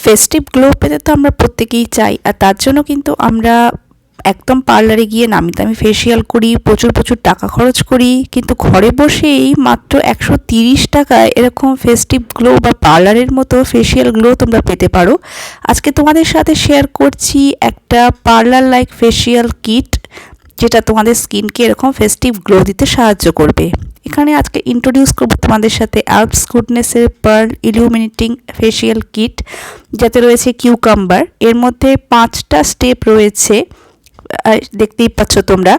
Festive glow পেতে তো আমরা প্রত্যেকেই চাই, আর তার জন্য কিন্তু আমরা একদম পার্লারে গিয়ে নামি দামি ফেসিয়াল করি, প্রচুর প্রচুর টাকা খরচ করি, কিন্তু ঘরে বসেই মাত্র 130 টাকায় এরকম ফেস্টিভ গ্লো বা পার্লারের মতো ফেসিয়াল গ্লো তোমরা পেতে পারো। আজকে তোমাদের সাথে শেয়ার করছি একটা পার্লার লাইক ফেসিয়াল কিট, যেটা তোমাদের স্কিনকে এরকম ফেস্টিভ গ্লো দিতে সাহায্য করবে। এখানে আজকে ইন্ট্রোডিউস করব তোমাদের সাথে আলপস গুডনেসের পার্ল ইলুমিনেটিং ফেসিয়াল কিট, যাতে রয়েছে কিউকাম্বার। এর মধ্যে 5টা স্টেপ রয়েছে, দেখতেই পাচ্ছ তোমরা।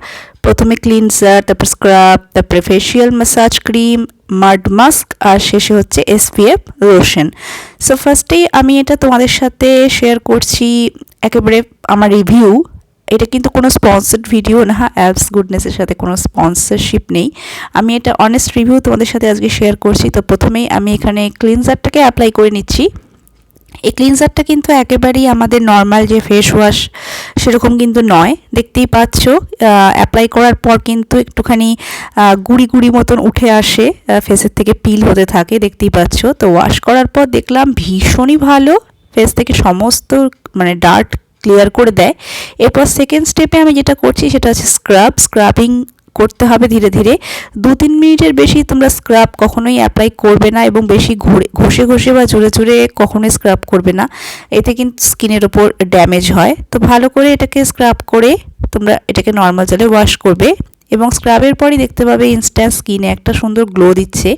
প্রথমে ক্লিনজার, তারপর স্ক্রাব, তারপরে ফেসিয়াল ম্যাসাজ ক্রিম, মাড মাস্ক, আর শেষে হচ্ছে SPF লোশন। সো ফার্স্টেই আমি এটা তোমাদের সাথে শেয়ার করছি একেবারে আমার রিভিউ। এটা কিন্তু কোনো স্পন্সর্ড ভিডিও না, অ্যালপস গুডনেসের সাথে কোনো স্পন্সরশিপ নেই। আমি এটা অনেস্ট রিভিউ তোমাদের সাথে আজকে শেয়ার করছি। তো প্রথমেই আমি এখানে ক্লিনজারটাকে অ্যাপ্লাই করে নিচ্ছি। এই ক্লিনজারটা কিন্তু একেবারেই আমাদের নর্মাল যে ফেস ওয়াশ সেরকম কিন্তু নয়, দেখতেই পাচ্ছ। অ্যাপ্লাই করার পর কিন্তু একটুখানি গুঁড়ি গুঁড়ি মতন উঠে আসে, ফেসের থেকে পিল হতে থাকে, দেখতেই পাচ্ছ। তো ওয়াশ করার পর দেখলাম ভীষণই ভালো, ফেস থেকে সমস্ত ডার্ট ক্লিয়ার করে দেয়। এরপর সেকেন্ড স্টেপে আমি যেটা করছি সেটা হচ্ছে স্ক্রাবিং করতে হবে ধীরে ধীরে। 2-3 মিনিটের বেশি তোমরা স্ক্রাব কখনোই অ্যাপ্লাই করবে না, এবং বেশি ঘষে ঘষে বা জোরে জোরে কখনোই স্ক্রাব করবে না, এতে কিন্তু স্কিনের ওপর ড্যামেজ হয়। তো ভালো করে এটাকে স্ক্রাব করে তোমরা এটাকে নর্মাল জলে ওয়াশ করবে, এবং স্ক্রাবের পরই দেখতে পাবে ইনস্ট্যান্ট স্কিনে একটা সুন্দর গ্লো দিচ্ছে।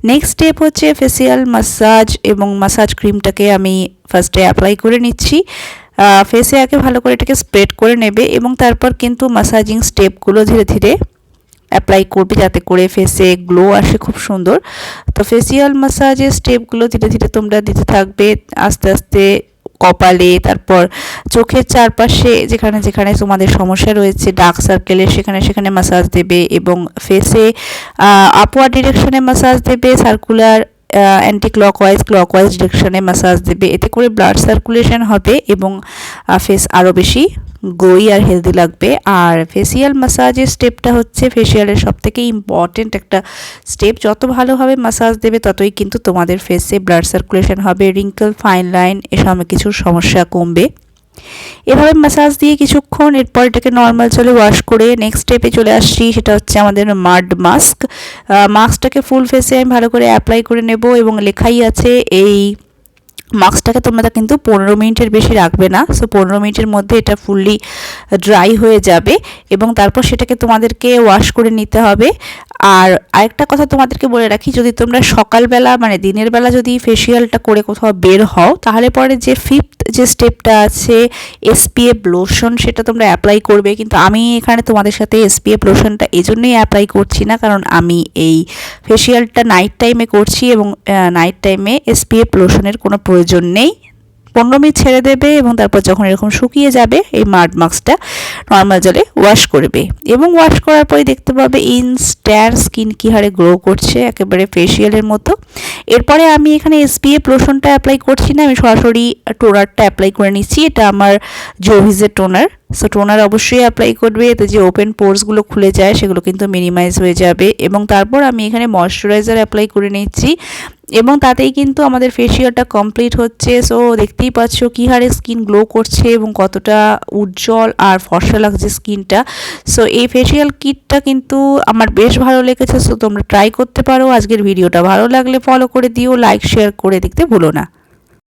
নেক্সট স্টেপ হচ্ছে ফেসিয়াল মাসাজ, এবং মাসাজ ক্রিমটাকে আমি ফার্স্টে অ্যাপ্লাই করে নিচ্ছি। ফেসে আগে ভালো করে এটাকে স্প্রেড করে নেবে, এবং তারপর কিন্তু মাসাজিং স্টেপগুলো ধীরে ধীরে অ্যাপ্লাই করবে, যাতে করে ফেসে গ্লো আসে খুব সুন্দর। তো ফেসিয়াল মাসাজের স্টেপগুলো ধীরে ধীরে তোমরা দিতে থাকবে আস্তে আস্তে, কপালে, তারপর চোখের চারপাশে যেখানে যেখানে তোমাদের সমস্যা রয়েছে ডার্ক সার্কেলের, সেখানে সেখানে মাসাজ দেবে, এবং ফেসে আপওয়ার্ড ডিরেকশনে মাসাজ দেবে, সার্কুলার অ্যান্টি ক্লকওয়াইজ ডিরেকশনে মাসাজ দেবে। এতে করে ব্লাড সার্কুলেশন হবে এবং ফেস আরও বেশি গ্লোই আর হেলদি লাগবে। আর ফেসিয়াল মাসাজের স্টেপটা হচ্ছে ফেসিয়ালের সবথেকে ইম্পর্টেন্ট একটা স্টেপ। যত ভালোভাবে মাসাজ দেবে ততই কিন্তু তোমাদের ফেসে ব্লাড সার্কুলেশন হবে, রিঙ্কেল, ফাইন লাইন এসব কিছু সমস্যা কমবে। এভাবে মাসাজ দিয়ে কিছুক্ষণ, এরপর এটাকে নর্মাল জলে ওয়াশ করে নেক্সট স্টেপে চলে আসছি, সেটা হচ্ছে আমাদের মাড মাস্ক। মাস্কটাকে ফুল ফেসে আমি ভালো করে অ্যাপ্লাই করে নেব, এবং লেখাই আছে এই মাস্কটাকে তোমরা কিন্তু 15 মিনিটের বেশি রাখবে না। সো 15 মিনিটের মধ্যে এটা ফুললি ড্রাই হয়ে যাবে, এবং তারপর সেটাকে তোমাদেরকে ওয়াশ করে নিতে হবে। আর আরেকটা কথা তোমাদেরকে বলে রাখি, যদি তোমরা সকালবেলা দিনের বেলা যদি ফেসিয়ালটা করে কোথাও বের হও, তাহলে পরে যে 5th যে স্টেপটা আছে SPF লোশন, সেটা তোমরা অ্যাপ্লাই করবে। কিন্তু আমি এখানে তোমাদের সাথে SPF লোশনটা এই জন্যই অ্যাপ্লাই করছি না, কারণ আমি এই ফেসিয়ালটা নাইট টাইমে করছি, এবং নাইট টাইমে SPF লোশনের কোনো প্রয়োজন নেই। 15 মিনিট ছেড়ে দেবে, এবং তারপর যখন এরকম শুকিয়ে যাবে এই মাড মাস্কটা নর্মাল জলে ওয়াশ করবে, এবং ওয়াশ করার পরে দেখতে পাবে ইনস্ট্যান্ট স্কিন কী হারে গ্লো করছে, একেবারে ফেসিয়ালের মতো। এরপরে আমি এখানে SPF লোশনটা অ্যাপ্লাই করছি না, আমি সরাসরি টোনারটা অ্যাপ্লাই করে নিচ্ছি। এটা আমার জোভিজের টোনার। সো টোনার অবশ্যই অ্যাপ্লাই করবে, এতে যে ওপেন পোর্সগুলো খুলে যায় সেগুলো কিন্তু মিনিমাইজ হয়ে যাবে। এবং তারপর আমি এখানে ময়শ্চারাইজার অ্যাপ্লাই করে নিচ্ছি, এবং তাতেই কিন্তু আমাদের ফেসিয়ালটা কমপ্লিট হচ্ছে। সো দেখতেই পাচ্ছ কী হারে স্কিন গ্লো করছে এবং কতটা উজ্জ্বল আর ফর্সা লাগছে স্কিনটা। সো এই ফেসিয়াল কিটটা কিন্তু আমার বেশ ভালো লেগেছে। সো তোমরা ট্রাই করতে পারো। আজকের ভিডিওটা ভালো লাগলে ফলো করে দিও, লাইক শেয়ার করে দেখতে ভুলো না।